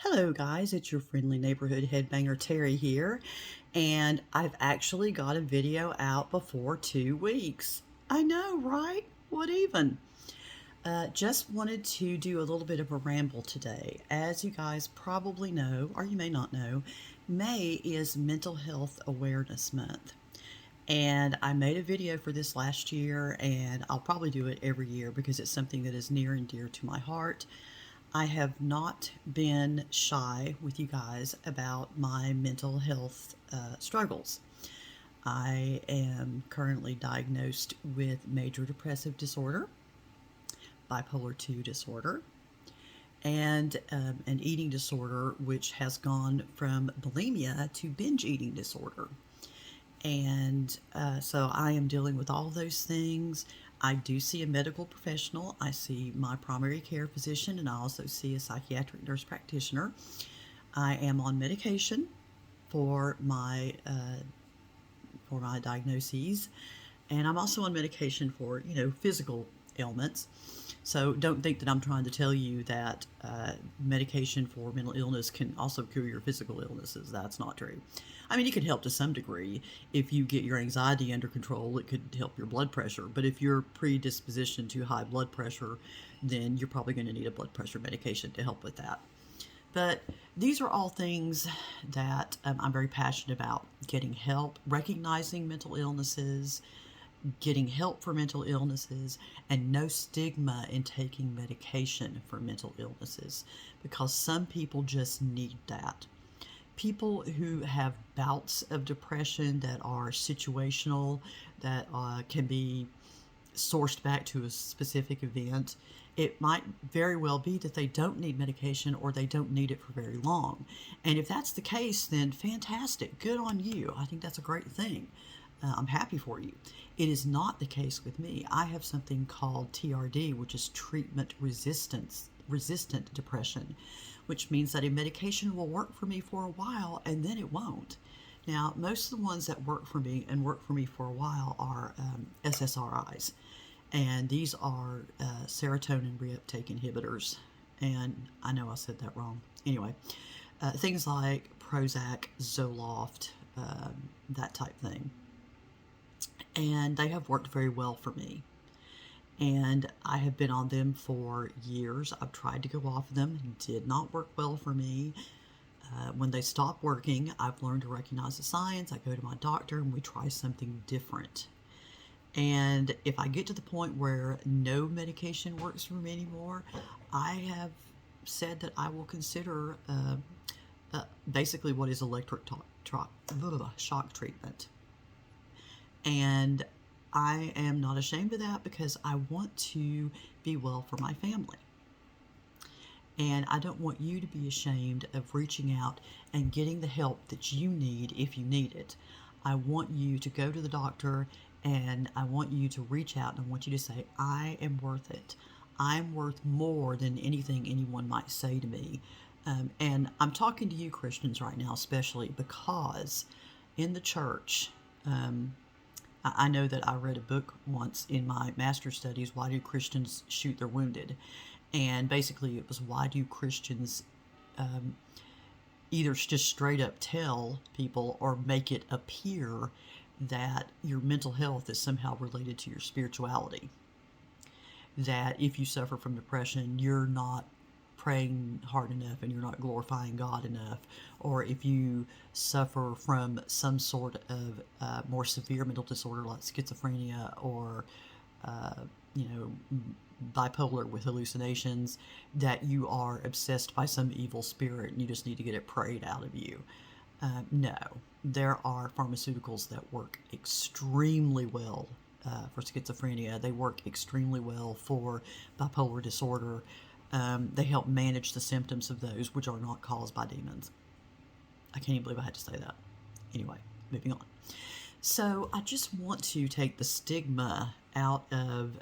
Hello guys, it's your friendly neighborhood headbanger Terry here, and I've actually got a video out before 2 weeks. I know, right? What even? Just wanted to do a little bit of a ramble today. As you guys probably know, or you may not know, May is Mental Health Awareness Month. And I made a video for this last year, and I'll probably do it every year because it's something that is near and dear to my heart. I have not been shy with you guys about my mental health struggles. I am currently diagnosed with major depressive disorder, bipolar 2 disorder, and an eating disorder which has gone from bulimia to binge eating disorder. And so I am dealing with all those things. I do see a medical professional. I see my primary care physician, and I also see a psychiatric nurse practitioner. I am on medication for my diagnoses, and I'm also on medication for physical ailments. So don't think that I'm trying to tell you that medication for mental illness can also cure your physical illnesses. That's not true. I mean, it could help to some degree. If you get your anxiety under control, it could help your blood pressure. But if you're predispositioned to high blood pressure, then you're probably going to need a blood pressure medication to help with that. But these are all things that I'm very passionate about: getting help, recognizing mental illnesses, getting help for mental illnesses, and no stigma in taking medication for mental illnesses, because some people just need that. People who have bouts of depression that are situational, that can be sourced back to a specific event, it might very well be that they don't need medication or they don't need it for very long. And if that's the case, then fantastic. Good on you. I think that's a great thing. I'm happy for you. It is not the case with me. I have something called TRD, which is treatment resistant depression, which means that a medication will work for me for a while and then it won't. Now, most of the ones that work for me and work for me for a while are SSRIs, and these are serotonin reuptake inhibitors. And I know I said that wrong. Anyway, things like Prozac, Zoloft, that type thing. And they have worked very well for me. And I have been on them for years. I've tried to go off of them. It did not work well for me. When they stop working, I've learned to recognize the signs. I go to my doctor and we try something different. And if I get to the point where no medication works for me anymore, I have said that I will consider basically what is electric shock treatment. And I am not ashamed of that because I want to be well for my family. And I don't want you to be ashamed of reaching out and getting the help that you need if you need it. I want you to go to the doctor, and I want you to reach out, and I want you to say, I am worth it. I'm worth more than anything anyone might say to me. And I'm talking to you Christians right now, especially because in the church, I know that I read a book once in my master's studies, Why Do Christians Shoot Their Wounded? And basically it was, why do Christians either just straight up tell people or make it appear that your mental health is somehow related to your spirituality? That if you suffer from depression, you're not praying hard enough and you're not glorifying God enough, or if you suffer from some sort of more severe mental disorder like schizophrenia or bipolar with hallucinations, that you are obsessed by some evil spirit and you just need to get it prayed out of you. No, there are pharmaceuticals that work extremely well for schizophrenia. They work extremely well for bipolar disorder. They help manage the symptoms of those, which are not caused by demons. I can't even believe I had to say that. Anyway, moving on. So I just want to take the stigma out of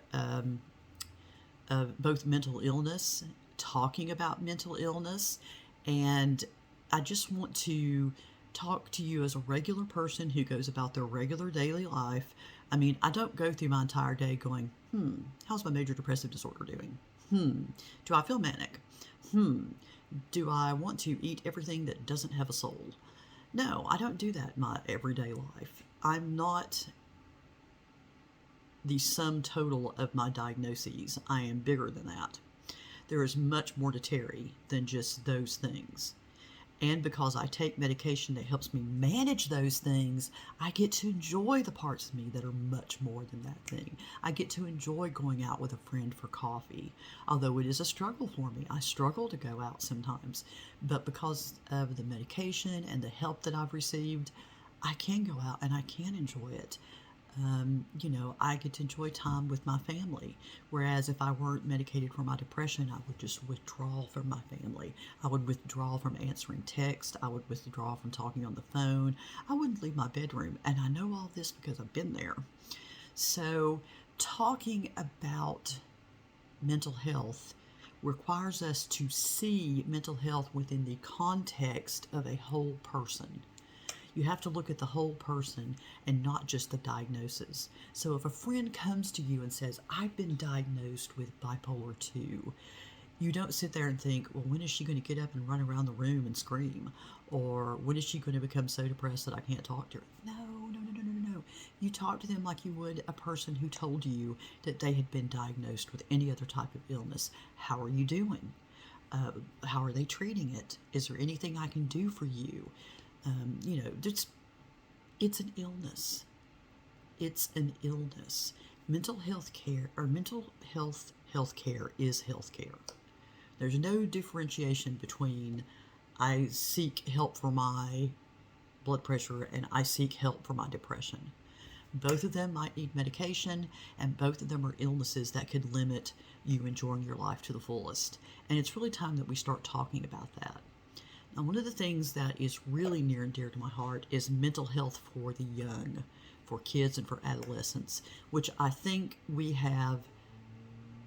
both mental illness, talking about mental illness, and I just want to talk to you as a regular person who goes about their regular daily life. I mean, I don't go through my entire day going, how's my major depressive disorder doing? Do I feel manic? Do I want to eat everything that doesn't have a soul? No, I don't do that in my everyday life. I'm not the sum total of my diagnoses. I am bigger than that. There is much more to Terry than just those things. And because I take medication that helps me manage those things, I get to enjoy the parts of me that are much more than that thing. I get to enjoy going out with a friend for coffee, although it is a struggle for me. I struggle to go out sometimes. But because of the medication and the help that I've received, I can go out and I can enjoy it. I get to enjoy time with my family. Whereas if I weren't medicated for my depression, I would just withdraw from my family. I would withdraw from answering text. I would withdraw from talking on the phone. I wouldn't leave my bedroom. And I know all this because I've been there. So, talking about mental health requires us to see mental health within the context of a whole person. You have to look at the whole person and not just the diagnosis. So if a friend comes to you and says, I've been diagnosed with bipolar 2, you don't sit there and think, well, when is she going to get up and run around the room and scream? Or when is she going to become so depressed that I can't talk to her? No, no, no, no, no, no, no. You talk to them like you would a person who told you that they had been diagnosed with any other type of illness. How are you doing? How are they treating it? Is there anything I can do for you? It's an illness. It's an illness. Mental health care or mental health care is health care. There's no differentiation between I seek help for my blood pressure and I seek help for my depression. Both of them might need medication, and both of them are illnesses that could limit you enjoying your life to the fullest. And it's really time that we start talking about that. Now, one of the things that is really near and dear to my heart is mental health for the young, for kids and for adolescents, which I think we have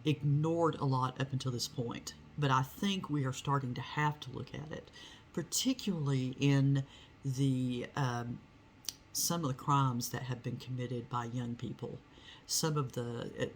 ignored a lot up until this point. But I think we are starting to have to look at it, particularly in the some of the crimes that have been committed by young people, some of the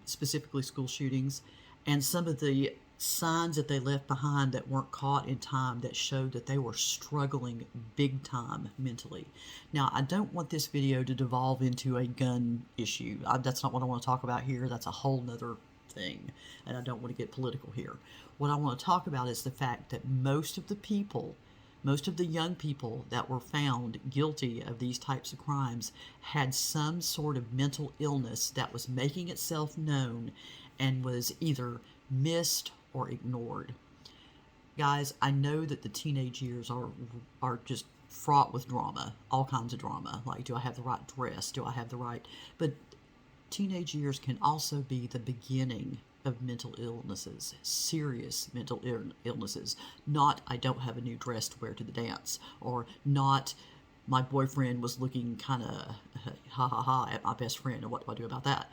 specifically school shootings, and some of the signs that they left behind that weren't caught in time that showed that they were struggling big time mentally. Now, I don't want this video to devolve into a gun issue. That's not what I want to talk about here. That's a whole nother thing, and I don't want to get political here. What I want to talk about is the fact that most of the young people that were found guilty of these types of crimes had some sort of mental illness that was making itself known and was either missed or ignored. Guys, I know that the teenage years are just fraught with drama, all kinds of drama. Like, do I have the right dress? Do I have the right... But teenage years can also be the beginning of mental illnesses, serious mental illnesses. Not, I don't have a new dress to wear to the dance, or not, my boyfriend was looking kind of ha ha ha at my best friend, and what do I do about that?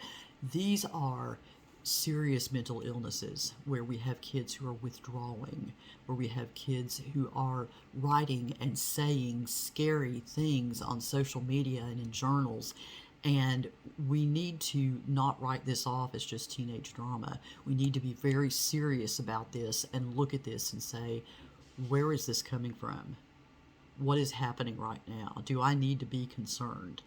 These are serious mental illnesses where we have kids who are withdrawing, where we have kids who are writing and saying scary things on social media and in journals. And we need to not write this off as just teenage drama. We need to be very serious about this and look at this and say, where is this coming from? What is happening right now? Do I need to be concerned?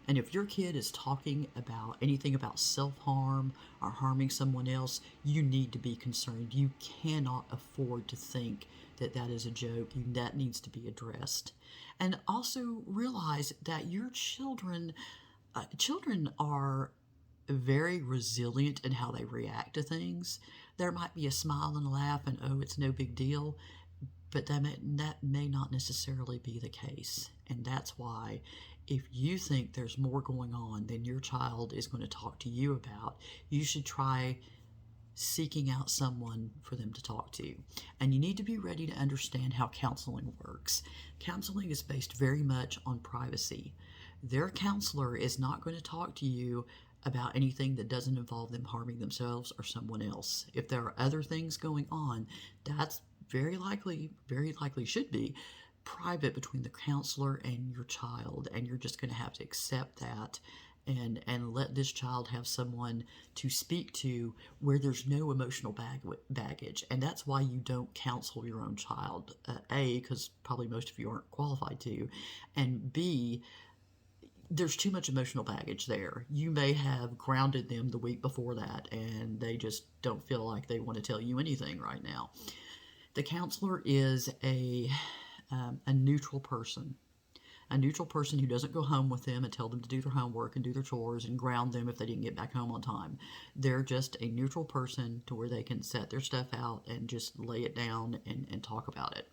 And if your kid is talking about anything about self-harm or harming someone else, you need to be concerned. You cannot afford to think that that is a joke. That needs to be addressed. And also realize that your children are very resilient in how they react to things. There might be a smile and a laugh and, oh, it's no big deal, but that may not necessarily be the case. And that's why if you think there's more going on than your child is going to talk to you about, you should try seeking out someone for them to talk to. And you need to be ready to understand how counseling works. Counseling is based very much on privacy. Their counselor is not going to talk to you about anything that doesn't involve them harming themselves or someone else. If there are other things going on, that's very likely should be private between the counselor and your child, and you're just going to have to accept that and let this child have someone to speak to where there's no emotional baggage. And that's why you don't counsel your own child. A, because probably most of you aren't qualified to, and B, there's too much emotional baggage there. You may have grounded them the week before that, and they just don't feel like they want to tell you anything right now. The counselor is a neutral person. A neutral person who doesn't go home with them and tell them to do their homework and do their chores and ground them if they didn't get back home on time. They're just a neutral person to where they can set their stuff out and just lay it down and talk about it.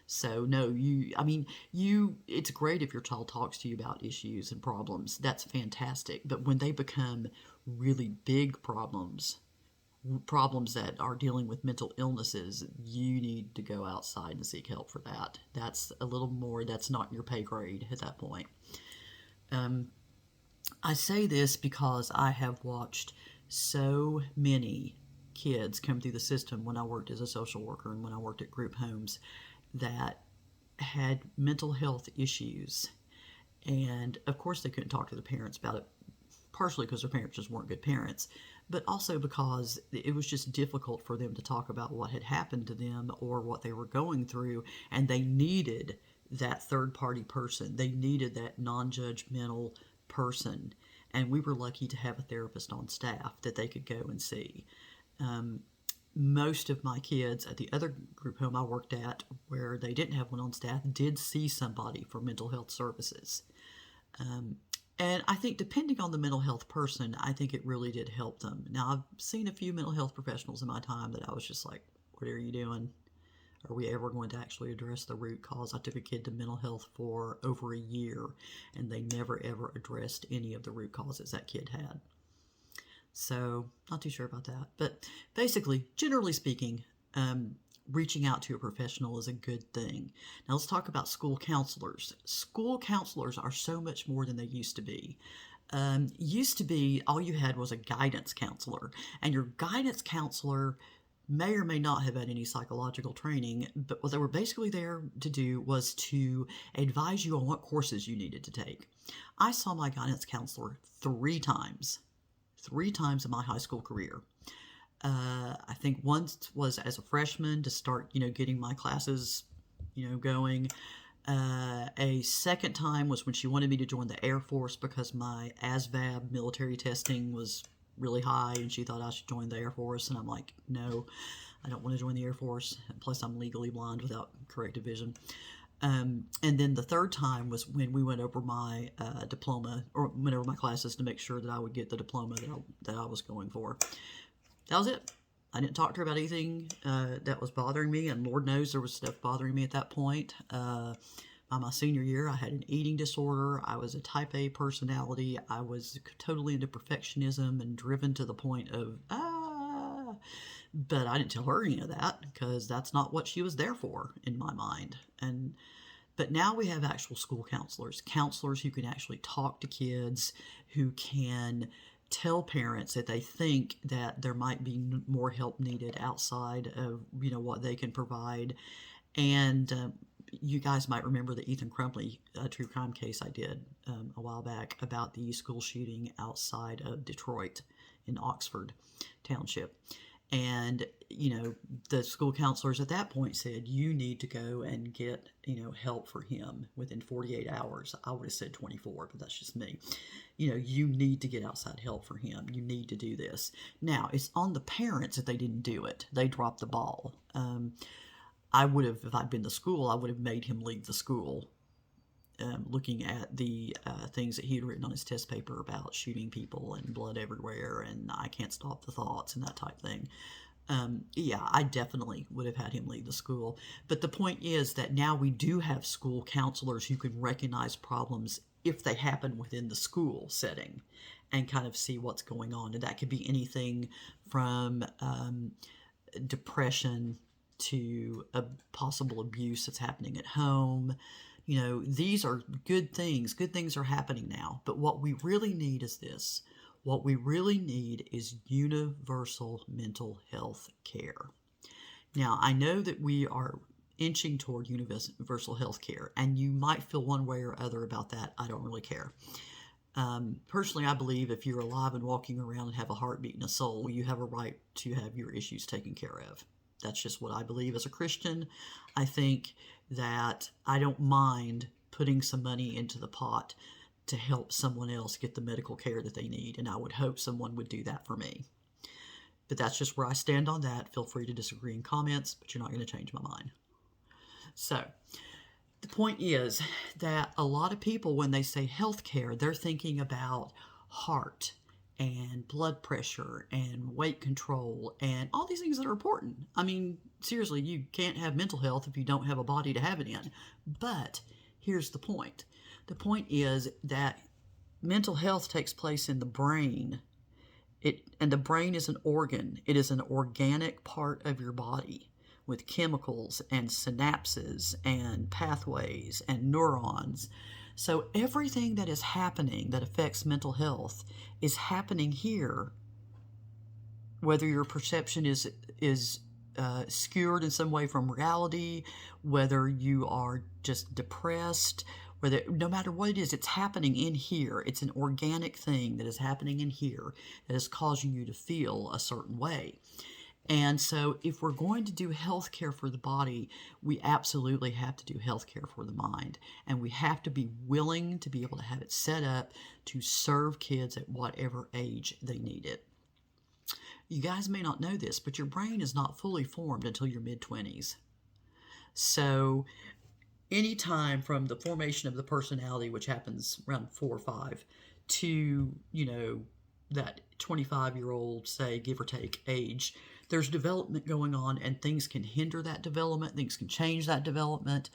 So no, it's great if your child talks to you about issues and problems. That's fantastic. But when they become really big problems that are dealing with mental illnesses, you need to go outside and seek help for that. That's a little more, that's not your pay grade at that point. I say this because I have watched so many kids come through the system when I worked as a social worker and when I worked at group homes that had mental health issues. And of course, they couldn't talk to the parents about it, partially because their parents just weren't good parents, but also because it was just difficult for them to talk about what had happened to them or what they were going through, and they needed that third party person. They needed that non-judgmental person, and we were lucky to have a therapist on staff that they could go and see. Most of my kids at the other group home I worked at, where they didn't have one on staff, did see somebody for mental health services. And I think depending on the mental health person, I think it really did help them. Now, I've seen a few mental health professionals in my time that I was just like, what are you doing? Are we ever going to actually address the root cause? I took a kid to mental health for over a year, and they never ever addressed any of the root causes that kid had. So, not too sure about that. But basically, generally speaking, reaching out to a professional is a good thing. Now, let's talk about school counselors. School counselors are so much more than they used to be. Used to be, all you had was a guidance counselor, and your guidance counselor may or may not have had any psychological training, but what they were basically there to do was to advise you on what courses you needed to take. I saw my guidance counselor 3 times in my high school career. I think once was as a freshman to start, getting my classes, going. A second time was when she wanted me to join the Air Force because my ASVAB military testing was really high and she thought I should join the Air Force. And I'm like, no, I don't want to join the Air Force. Plus, I'm legally blind without corrective vision. And then the third time was when we went over my diploma, or went over my classes to make sure that I would get the diploma that I was going for. That was it. I didn't talk to her about anything that was bothering me, and Lord knows there was stuff bothering me at that point. By my senior year, I had an eating disorder. I was a type A personality. I was totally into perfectionism and driven to the point of, but I didn't tell her any of that because that's not what she was there for in my mind. But now we have actual school counselors who can actually talk to kids, who can tell parents that they think that there might be more help needed outside of what they can provide. And you guys might remember the Ethan Crumpley true crime case I did a while back about the school shooting outside of Detroit in Oxford Township. And, the school counselors at that point said, you need to go and get, help for him within 48 hours. I would have said 24, but that's just me. You need to get outside help for him. You need to do this. Now, it's on the parents that they didn't do it. They dropped the ball. I would have, if I'd been the school, I would have made him leave the school. Looking at the things that he had written on his test paper about shooting people and blood everywhere and I can't stop the thoughts and that type thing. I definitely would have had him leave the school. But the point is that now we do have school counselors who can recognize problems if they happen within the school setting and kind of see what's going on. And that could be anything from depression to a possible abuse that's happening at home. These are good things. Good things are happening now. But what we really need is this. What we really need is universal mental health care. Now, I know that we are inching toward universal health care, and you might feel one way or other about that. I don't really care. Personally, I believe if you're alive and walking around and have a heartbeat and a soul, you have a right to have your issues taken care of. That's just what I believe as a Christian. I think that I don't mind putting some money into the pot to help someone else get the medical care that they need, and I would hope someone would do that for me. But that's just where I stand on that. Feel free to disagree in comments, but you're not going to change my mind. So, the point is that a lot of people, when they say healthcare, they're thinking about heart and blood pressure and weight control and all these things that are important. I mean, seriously, you can't have mental health if you don't have a body to have it in. But here's the point. The point is that mental health takes place in the brain. And the brain is an organ. It is an organic part of your body with chemicals and synapses and pathways and neurons. So everything that is happening that affects mental health is happening here, whether your perception is skewed in some way from reality, whether you are just depressed, whether, no matter what it is, it's happening in here. It's an organic thing that is happening in here that is causing you to feel a certain way. And so if we're going to do health care for the body, we absolutely have to do health care for the mind. And we have to be willing to be able to have it set up to serve kids at whatever age they need it. You guys may not know this, but your brain is not fully formed until your mid-20s. So anytime from the formation of the personality, which happens around 4 or 5, to, that 25-year-old, say, give or take, age, there's development going on, and things can hinder that development. Things can change that development.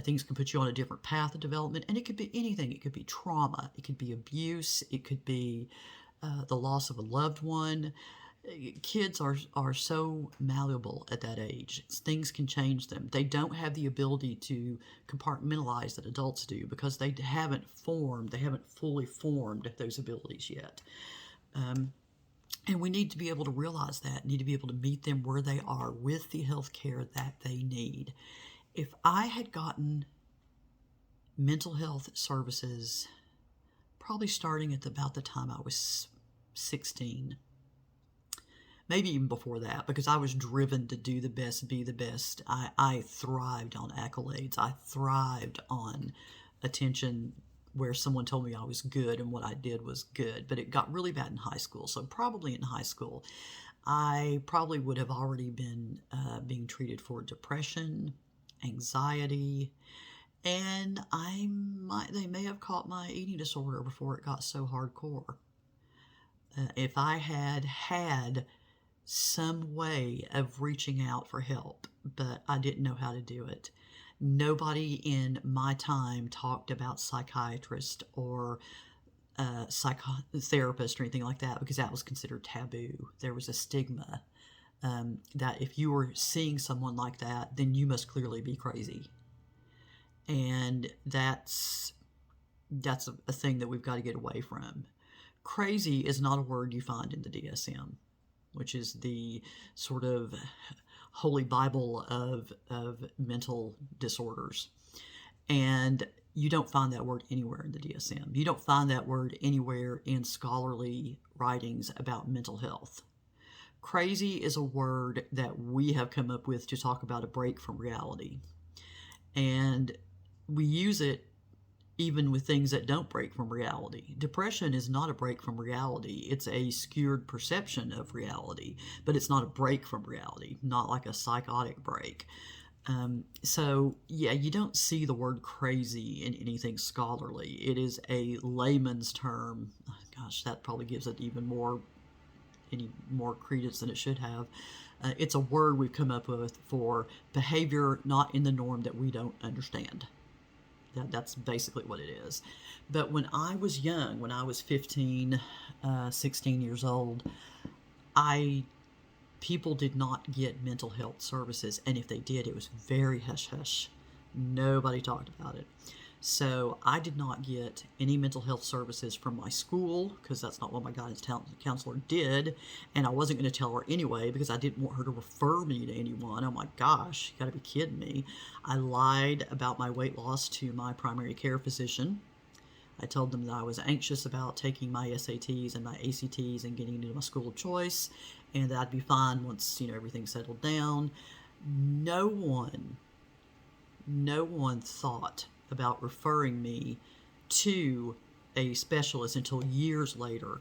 Things can put you on a different path of development, and it could be anything. It could be trauma. It could be abuse. It could be the loss of a loved one. Kids are so malleable at that age. Things can change them. They don't have the ability to compartmentalize that adults do because they haven't fully formed those abilities yet. And we need to be able to realize that, need to be able to meet them where they are with the health care that they need. If I had gotten mental health services probably starting at about the time I was 16, maybe even before that, because I was driven to do the best, be the best. I thrived on accolades. I thrived on attention where someone told me I was good and what I did was good. But it got really bad in high school. So probably in high school, I probably would have already been being treated for depression, anxiety, and they may have caught my eating disorder before it got so hardcore. If I had some way of reaching out for help, but I didn't know how to do it. Nobody in my time talked about psychiatrist or psychotherapist or anything like that because that was considered taboo. There was a stigma that if you were seeing someone like that, then you must clearly be crazy. And that's a thing that we've got to get away from. Crazy is not a word you find in the DSM, which is the sort of holy Bible of mental disorders. And you don't find that word anywhere in the DSM. You don't find that word anywhere in scholarly writings about mental health. Crazy is a word that we have come up with to talk about a break from reality. And we use it even with things that don't break from reality. Depression is not a break from reality. It's a skewed perception of reality, but it's not a break from reality, not like a psychotic break. So, yeah, you don't see the word crazy in anything scholarly. It is a layman's term. Gosh, that probably gives it any more credence than it should have. It's a word we've come up with for behavior not in the norm that we don't understand. That's basically what it is. But when I was young, when I was 15, 16 years old, people did not get mental health services. And if they did, it was very hush-hush. Nobody talked about it. So I did not get any mental health services from my school because that's not what my guidance counselor did. And I wasn't going to tell her anyway because I didn't want her to refer me to anyone. Oh my gosh, you got to be kidding me. I lied about my weight loss to my primary care physician. I told them that I was anxious about taking my SATs and my ACTs and getting into my school of choice, and that I'd be fine once, everything settled down. No one, no one thought about referring me to a specialist until years later,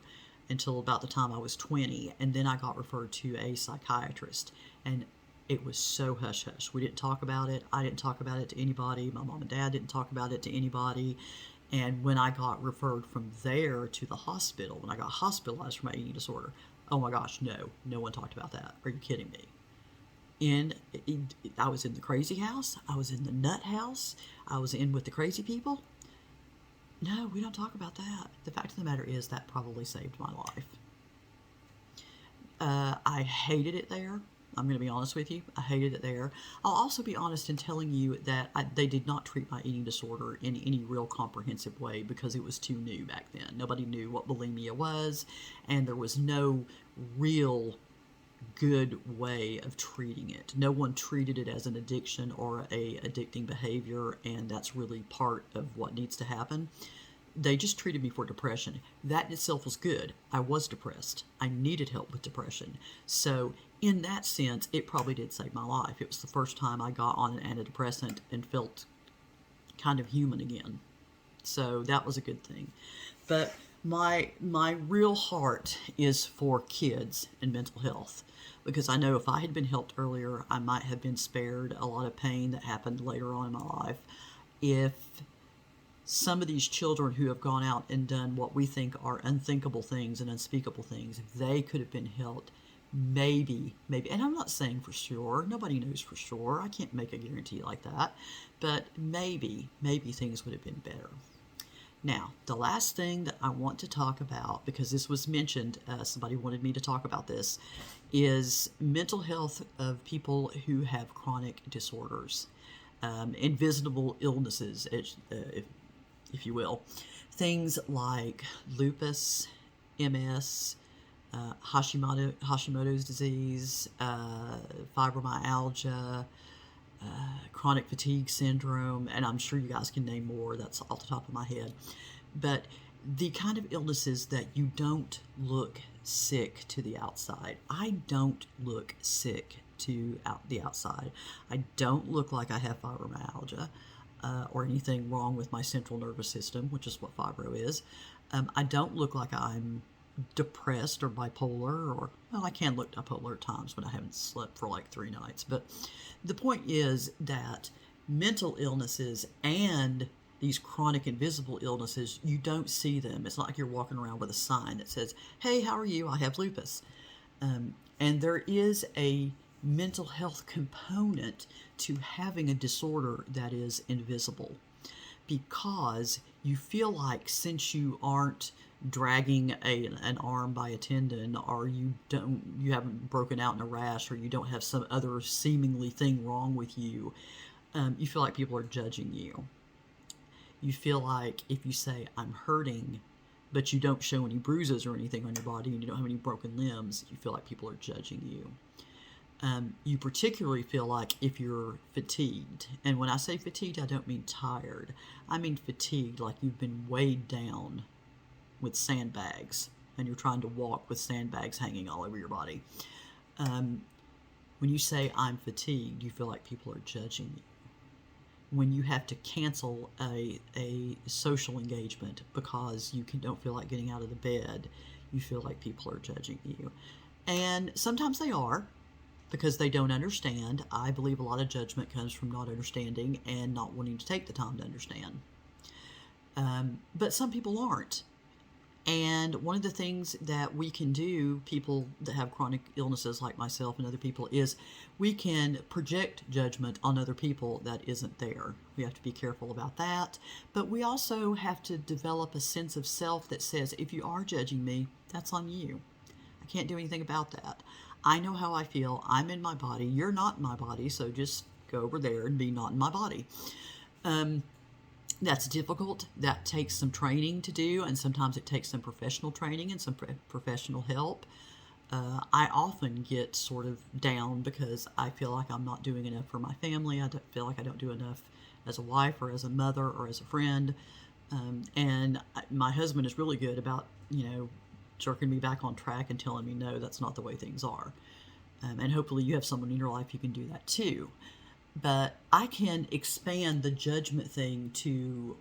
until about the time I was 20, and then I got referred to a psychiatrist. And it was so hush hush. We didn't talk about it. I didn't talk about it to anybody. My mom and dad didn't talk about it to anybody. And when I got referred from there to the hospital, when I got hospitalized for my eating disorder, oh my gosh, no one talked about that. Are you kidding me? I was in the crazy house. I was in the nut house. I was in with the crazy people. No, we don't talk about that. The fact of the matter is that probably saved my life. I hated it there. I'm going to be honest with you. I hated it there. I'll also be honest in telling you that they did not treat my eating disorder in any real comprehensive way because it was too new back then. Nobody knew what bulimia was, and there was no real good way of treating it. No one treated it as an addiction or a addicting behavior, and that's really part of what needs to happen. They just treated me for depression. That in itself was good. I was depressed. I needed help with depression. So in that sense, it probably did save my life. It was the first time I got on an antidepressant and felt kind of human again. So that was a good thing. But my real heart is for kids and mental health, because I know if I had been helped earlier, I might have been spared a lot of pain that happened later on in my life. If some of these children who have gone out and done what we think are unthinkable things and unspeakable things, if they could have been helped, maybe, and I'm not saying for sure, nobody knows for sure, I can't make a guarantee like that, but maybe things would have been better. Now, the last thing that I want to talk about, because this was mentioned, somebody wanted me to talk about this, is mental health of people who have chronic disorders, invisible illnesses, if you will. Things like lupus, MS, Hashimoto's disease, fibromyalgia, chronic fatigue syndrome, and I'm sure you guys can name more. That's off the top of my head. But the kind of illnesses that you don't look sick to the outside. I don't look sick to the outside. I don't look like I have fibromyalgia or anything wrong with my central nervous system, which is what fibro is. I don't look like I'm depressed or bipolar, or, well, I can look bipolar at times when I haven't slept for like 3 nights. But the point is that mental illnesses and these chronic invisible illnesses, you don't see them. It's not like you're walking around with a sign that says, hey, how are you? I have lupus. And there is a mental health component to having a disorder that is invisible, because you feel like since you aren't dragging an arm by a tendon, or you haven't broken out in a rash, or you don't have some other seemingly thing wrong with you, you feel like people are judging you. You feel like if you say, I'm hurting, but you don't show any bruises or anything on your body, and you don't have any broken limbs, you feel like people are judging you. You particularly feel like if you're fatigued, and when I say fatigued, I don't mean tired. I mean fatigued, like you've been weighed down with sandbags, and you're trying to walk with sandbags hanging all over your body. When you say, I'm fatigued, you feel like people are judging you. When you have to cancel a social engagement because you don't feel like getting out of the bed, you feel like people are judging you. And sometimes they are, because they don't understand. I believe a lot of judgment comes from not understanding and not wanting to take the time to understand. But some people aren't. And one of the things that we can do, people that have chronic illnesses like myself and other people, is we can project judgment on other people that isn't there. We have to be careful about that. But we also have to develop a sense of self that says, if you are judging me, that's on you. I can't do anything about that. I know how I feel. I'm in my body. You're not in my body, so just go over there and be not in my body. That's difficult. That takes some training to do, and sometimes it takes some professional training and some professional help. I often get sort of down because I feel like I'm not doing enough for my family. I feel like I don't do enough as a wife or as a mother or as a friend. And my husband is really good about, jerking me back on track and telling me, no, that's not the way things are. And hopefully you have someone in your life who can do that too. But I can expand the judgment thing to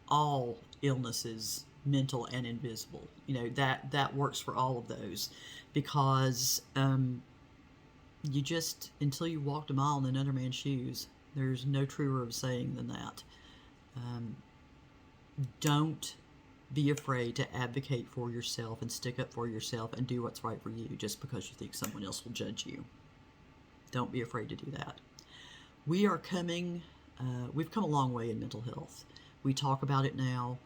all illnesses, mental and invisible. That works for all of those, because you just, until you walked a mile in another man's shoes, there's no truer of saying than that. Don't be afraid to advocate for yourself and stick up for yourself and do what's right for you just because you think someone else will judge you. Don't be afraid to do that. We've come a long way in mental health. We talk about it now.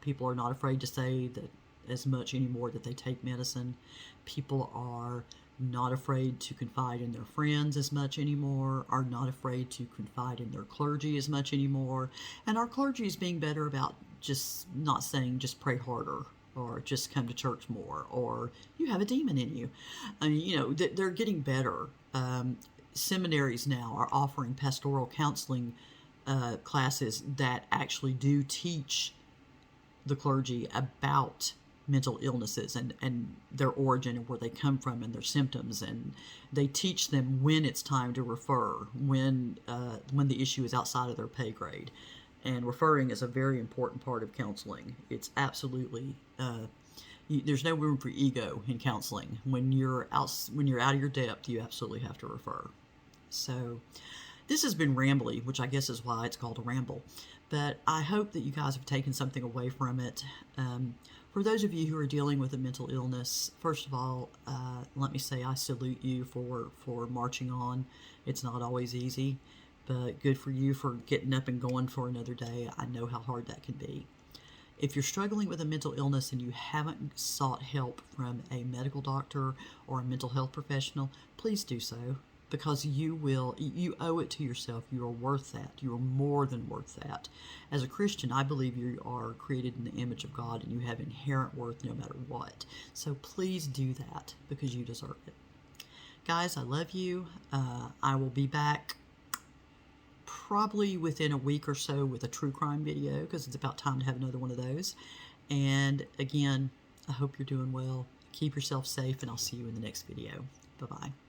People are not afraid to say that as much anymore that they take medicine. People are not afraid to confide in their friends as much anymore, are not afraid to confide in their clergy as much anymore. And our clergy is being better about just not saying just pray harder, or just come to church more, or you have a demon in you. I mean, they're getting better. Seminaries now are offering pastoral counseling classes that actually do teach the clergy about mental illnesses and their origin and where they come from and their symptoms, and they teach them when it's time to refer, when the issue is outside of their pay grade. And referring is a very important part of counseling. It's absolutely there's no room for ego in counseling. When you're out of your depth, you absolutely have to refer. So this has been rambly, which I guess is why it's called a ramble. But I hope that you guys have taken something away from it. For those of you who are dealing with a mental illness, first of all, let me say I salute you for marching on. It's not always easy, but good for you for getting up and going for another day. I know how hard that can be. If you're struggling with a mental illness and you haven't sought help from a medical doctor or a mental health professional, please do so, because you owe it to yourself. You are worth that. You are more than worth that. As a Christian, I believe you are created in the image of God and you have inherent worth no matter what. So please do that, because you deserve it. Guys, I love you. I will be back probably within a week or so with a true crime video, because it's about time to have another one of those. And again, I hope you're doing well. Keep yourself safe, and I'll see you in the next video. Bye-bye.